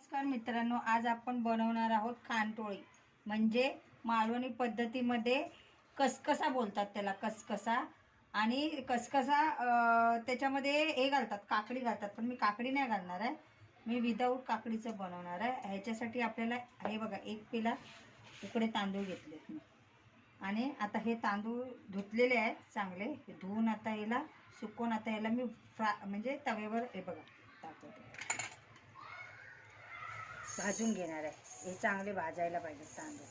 नमस्कार मित्रांनो, आज आपण बनवणार आहोत खानटोळी म्हणजे मालवणी पद्धतीमध्ये कसकसा बोलतात त्याला, कसकसा. आणि कसकसा त्याच्यामध्ये हे घालतात, काकडी घालतात, पण मी काकडी नाही घालणार आहे, मी विदाऊट काकडीचं बनवणार आहे. ह्याच्यासाठी आपल्याला हे बघा, एक पेला उकडे तांदूळ घेतलेत मी. आणि आता हे तांदूळ धुतलेले आहेत चांगले, धुवून आता याला सुकवून आता याला मी म्हणजे तव्यावर हे बघा टाकते, भाजून घेणार आहे. हे चांगले भाजायला पाहिजे तांदूळ.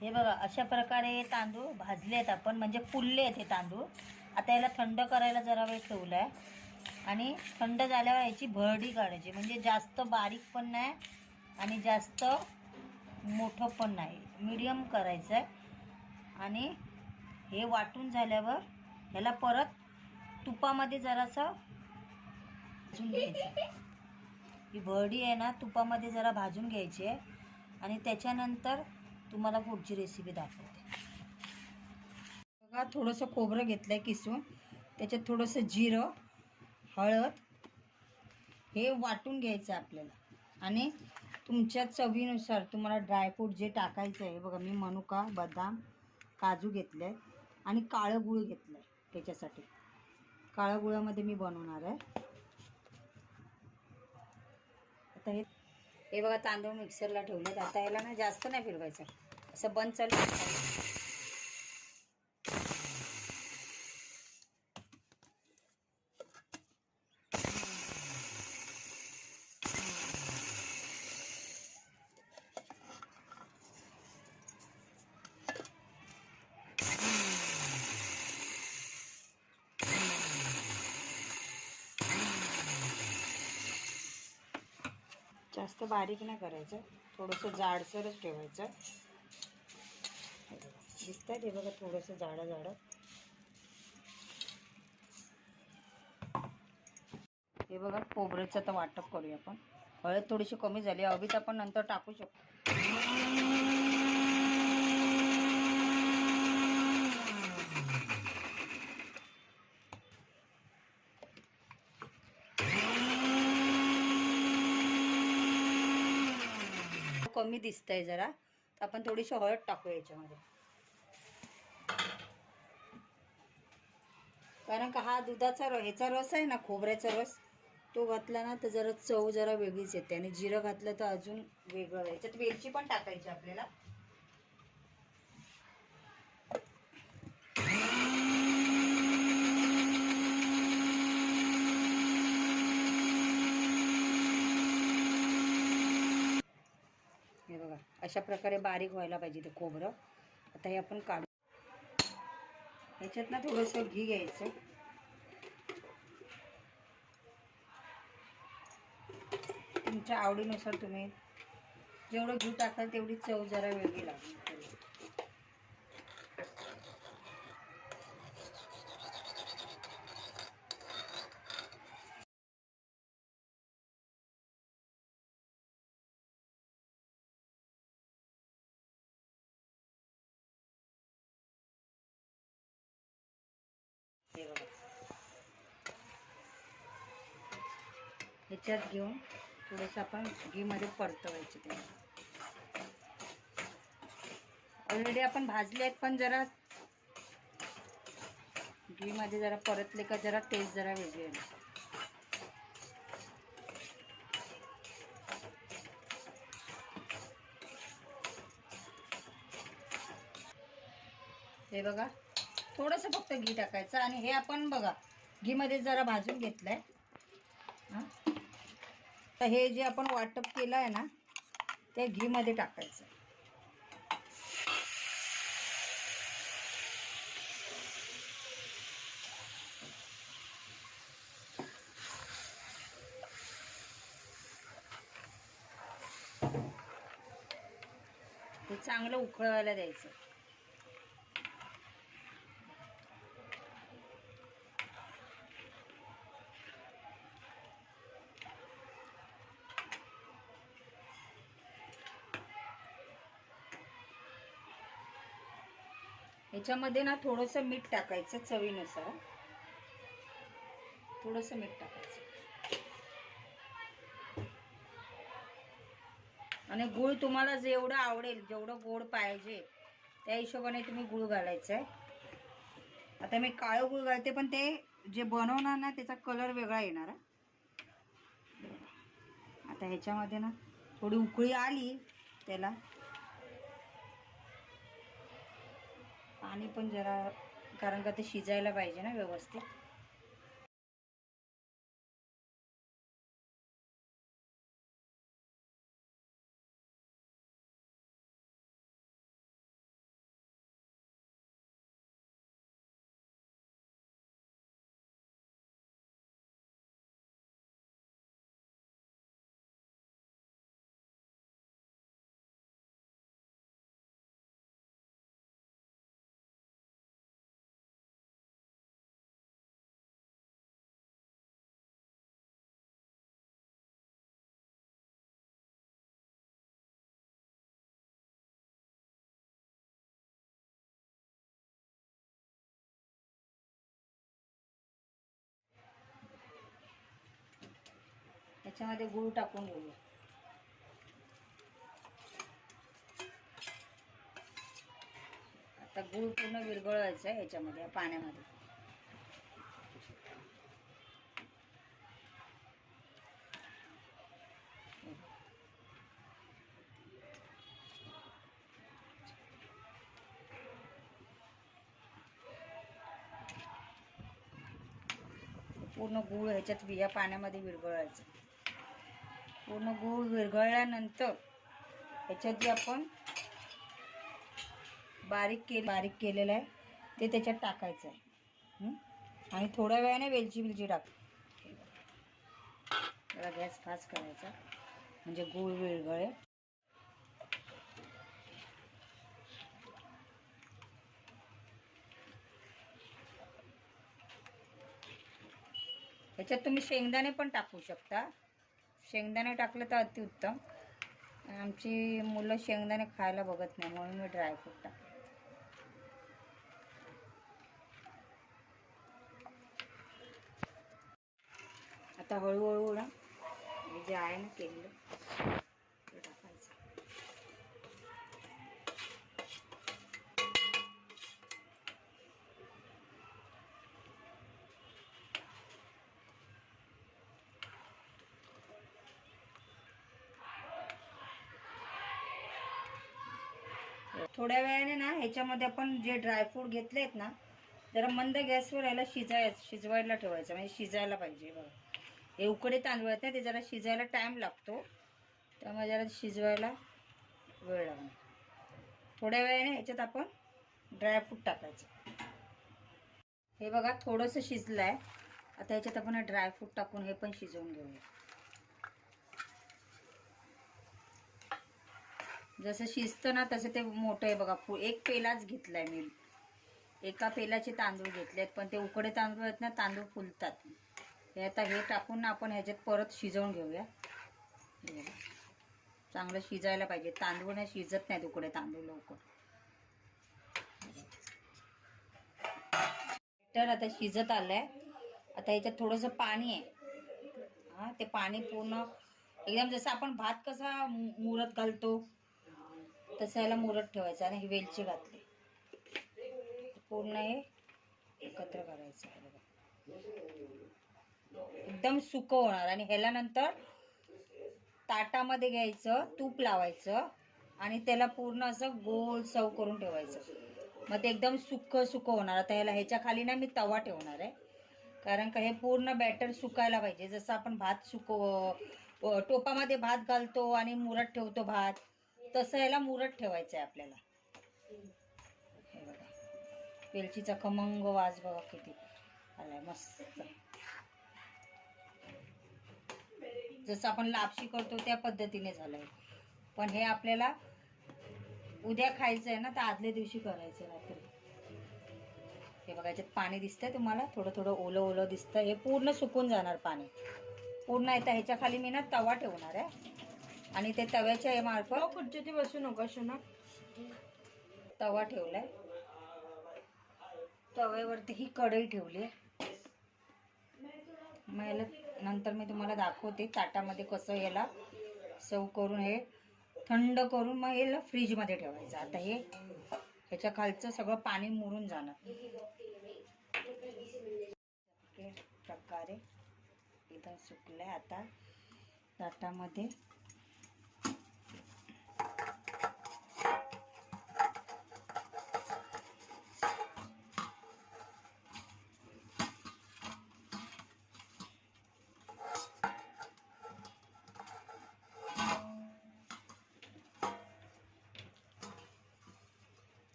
हे बघा, अशा प्रकारे तांदूळ भाजले आहेत आपण, म्हणजे फुलले आहेत हे तांदूळ. आता याला थंड करायला जरा वेळ ठेवला आहे आणि थंड झाल्यावर याची भरडी काढायची, म्हणजे जास्त बारीक पण नाही आणि जास्त मोठं पण नाही, मीडियम करायचं आहे. आणि हे वाटून झाल्यावर ह्याला परत तुपामध्ये जरासं भाजून घ्यायचं. ही भरडी आहे ना, तुपामध्ये जरा भाजून घ्यायची आहे. आणि त्याच्यानंतर तुम्हाला पुढची रेसिपी दाखवते. बघा, थोडंसं खोबरं घेतलं आहे किसून, त्याच्यात थोडंसं जिरं, हळद हे वाटून घ्यायचं आपल्याला. आणि तुमच्या चवीनुसार तुम्हाला ड्रायफ्रूट जे टाकायचं आहे, बघा मी मनुका, बदाम, काजू घेतले आणि काळं गूळ घेतलं आहे. त्याच्यासाठी काळं गुळामध्ये मी बनवणार आहे. आता हे बघा, तांदूळ मिक्सरला ठेवलेत. आता याला ना जास्त नाही फिरवायचं, असं बंद चालू. जास्त बारीक नाही करायचं, थोडंसं जाडसरच ठेवायचं. दिसतंय ते बघा, थोडंसं जाडं जाडं. हे बघा, खोबऱ्याचं आता वाटप करूया आपण. हळद थोडीशी कमी झाली, हवीत आपण नंतर टाकू शकतो. कमी दिसतंय जरा, तर आपण थोडीशी हळद टाकू याच्यामध्ये, कारण का हा दुधाचा ह्याचा रस आहे ना, खोबऱ्याचा रस, तो घातला ना तर जरा चव जरा वेगळीच येते. आणि जिरं घातलं तर अजून वेगळं. याच्यात वेलची पण टाकायची आपल्याला. हे बघा, अशा प्रकारे बारीक व्हायला पाहिजे ते खोबरं. आता हे आपण काढू. ह्याच्यात ना थोडंसं घी घ्यायचं. तुमच्या आवडीनुसार तुम्ही जेवढं घी टाकाल तेवढी चव जरा वेगळी लागेल. हे बघा, ह्याच्यात घेऊन थोडंसं आपण घीमध्ये परतवायचे. ते ऑलरेडी आपण भाजले आहेत, पण जरा घीमध्ये जरा परतले का जरा टेस्ट जरा वेगळी येईल. हे बघा, थोडंसं फक्त घी टाकायचं. आणि हे आपण बघा घीमध्ये जरा भाजून घेतलंय. तर हे जे आपण वाटप केलं आहे ना, ते घीमध्ये टाकायचं. हे चांगलं उकळायला द्यायचं. ह्याच्यामध्ये ना थोडंसं मीठ टाकायचं, चवीनुसार थोडंसं मीठ टाकायचं. आणि गूळ तुम्हाला जेवढं आवडेल, जेवढं गोड पाहिजे त्या हिशोबाने तुम्ही गूळ घालायचं आहे. आता मी काळं गूळ घालते, पण ते जे बनवणार ना त्याचा कलर वेगळा येणार. आता ह्याच्यामध्ये ना थोडी उकळी आली त्याला, पाणी पण जरा, कारण का ते शिजायला पाहिजे ना व्यवस्थित. त्याच्यामध्ये गूळ टाकून घेऊया. आता गूळ पूर्ण विरघळवायचं आहे ह्याच्यामध्ये, पाण्यामध्ये. पूर्ण गूळ ह्याच्यात या पाण्यामध्ये विरघळायचं. पूर्ण गूळ विरघळल्यानंतर ह्याच्यात जे आपण बारीक केलेलं आहे ते त्याच्यात टाकायचं आहे. आणि थोड्या वेळाने वेलची टाक. जरा गॅस फास्ट करायचा म्हणजे गूळ विरघळेल. ह्याच्यात तुम्ही शेंगदाणे पण टाकू शकता. शेंगदाणे टाकलं तर अतिउत्तम. आमची मुलं शेंगदाणे खायला बघत नाही, म्हणून मी ड्रायफ्रूट टाकले. आता हळूहळू ना हे जे आहे ना केलेलं ते टाकायचं. थोड्या वेळाने ना ह्याच्यामध्ये आपण जे ड्रायफ्रूट घेतलेत ना, जरा मंद गॅसवर याला शिजवायला ठेवायचं, म्हणजे शिजायला पाहिजे. बघा हे उकडे तांदूळ आहेत ना, ते जरा शिजायला टाईम लागतो, त्यामुळे जरा शिजवायला वेळ लागणार. थोड्या वेळाने ह्याच्यात आपण ड्रायफ्रूट टाकायचं. हे बघा थोडंसं शिजलं आहे. आता ह्याच्यात आपण ड्रायफ्रूट टाकून हे पण शिजवून घेऊया. जसं शिजतं ना तसं ते मोठं आहे बघा. एक पेलाच घेतलाय मी, एका पेलाचे तांदूळ घेतलेत, पण ते उकडे तांदूळ आहेत ना, तांदूळ फुलतात. हे आता हे टाकून ना आपण ह्याच्यात परत शिजवून घेऊया. चांगलं शिजायला पाहिजे, तांदूळ नाही शिजत नाहीत उकडे तांदूळ लवकर. तर आता शिजत आलंय. आता ह्याच्यात थोडंसं पाणी आहे. ते पाणी पूर्ण एकदम जसं आपण भात कसा मुरत घालतो तसं याला मुरत ठेवायचं. आणि ही वेलची घातली, पूर्ण हे एकत्र करायचं. एकदम सुकं होणार. आणि ह्याला नंतर ताटामध्ये घ्यायचं, तूप लावायचं आणि त्याला पूर्ण असं गोल सर्व करून ठेवायचं. मग ते एकदम सुकं होणार. आता ह्याच्या खाली ना मी तवा ठेवणार आहे, कारण का हे पूर्ण बॅटर सुकायला पाहिजे. जसं आपण भात टोपामध्ये भात घालतो आणि मुरत ठेवतो भात, तसं याला मुरत ठेवायचं आहे आपल्याला. हे बघा वेलचीचा खमंग वास बघा किती आलाय, मस्त. जसं आपण लापशी करतो त्या पद्धतीने झालंय. पण हे आपल्याला उद्या खायचं आहे ना, तर आदल्या दिवशी करायचं रात्री. हे बघा याच्यात पाणी दिसतंय तुम्हाला, थोडं थोडं ओलं ओलं दिसतं. हे पूर्ण सुकून जाणार पाणी पूर्ण. येतं ह्याच्या खाली मी ना तवा ठेवणार आहे आणि ते तव्याच्या हे मार्फत खुर्ची बसू नको ना. तवा ठेवलाय तव्यावरती ही कढई ठेवली. मग याला नंतर मी तुम्हाला दाखवते ताटामध्ये कसं याला सर्व करून हे थंड करून मग याला फ्रीजमध्ये ठेवायचं. आता हे ह्याच्या खालचं सगळं पाणी मुरून जाणार. प्रकारे इथं सुकलंय. आता ताटामध्ये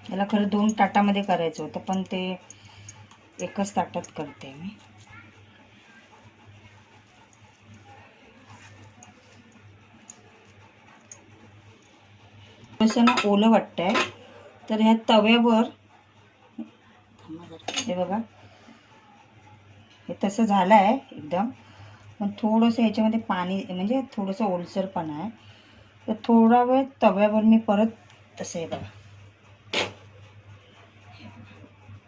याला खरं 2 ताटामध्ये करायचं होतं पण ते एकच ताटात करते मी. थोडंसं ना ओलं वाटतंय तर ह्या तव्यावर हे बघा हे तसं झालं आहे एकदम. पण थोडंसं ह्याच्यामध्ये पाणी म्हणजे थोडंसं ओलसरपणा आहे तर थोडा वेळ तव्यावर मी परत तसं हे बघा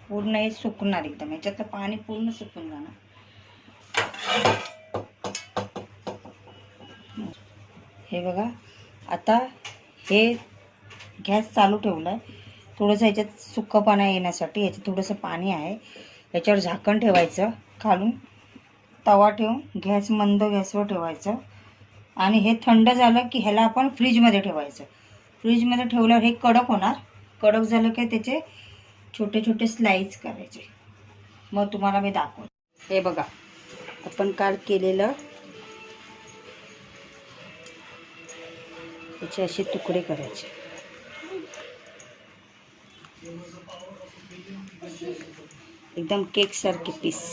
पूर्ण हे सुकणार एकदम. ह्याच्यातलं पाणी पूर्ण सुकून जाणार. हे बघा आता हे गॅस चालू ठेवला आहे. थोडंसं ह्याच्यात सुकंपणा येण्यासाठी ह्याच्यात थोडंसं पाणी आहे. ह्याच्यावर झाकण ठेवायचं. खालून तवा ठेवून गॅस मंद गॅसवर ठेवायचं आणि हे थंड झालं की ह्याला आपण फ्रीजमध्ये ठेवायचं. फ्रीजमध्ये ठेवल्यावर हे कडक होणार. कडक झालं की त्याचे छोटे छोटे स्लाइस करायचे. मग तुम्हाला मी दाखवते. हे बघा आपण काल केलेलं त्याचे असे तुकडे करायचे. एकदम केक सारखे पीस.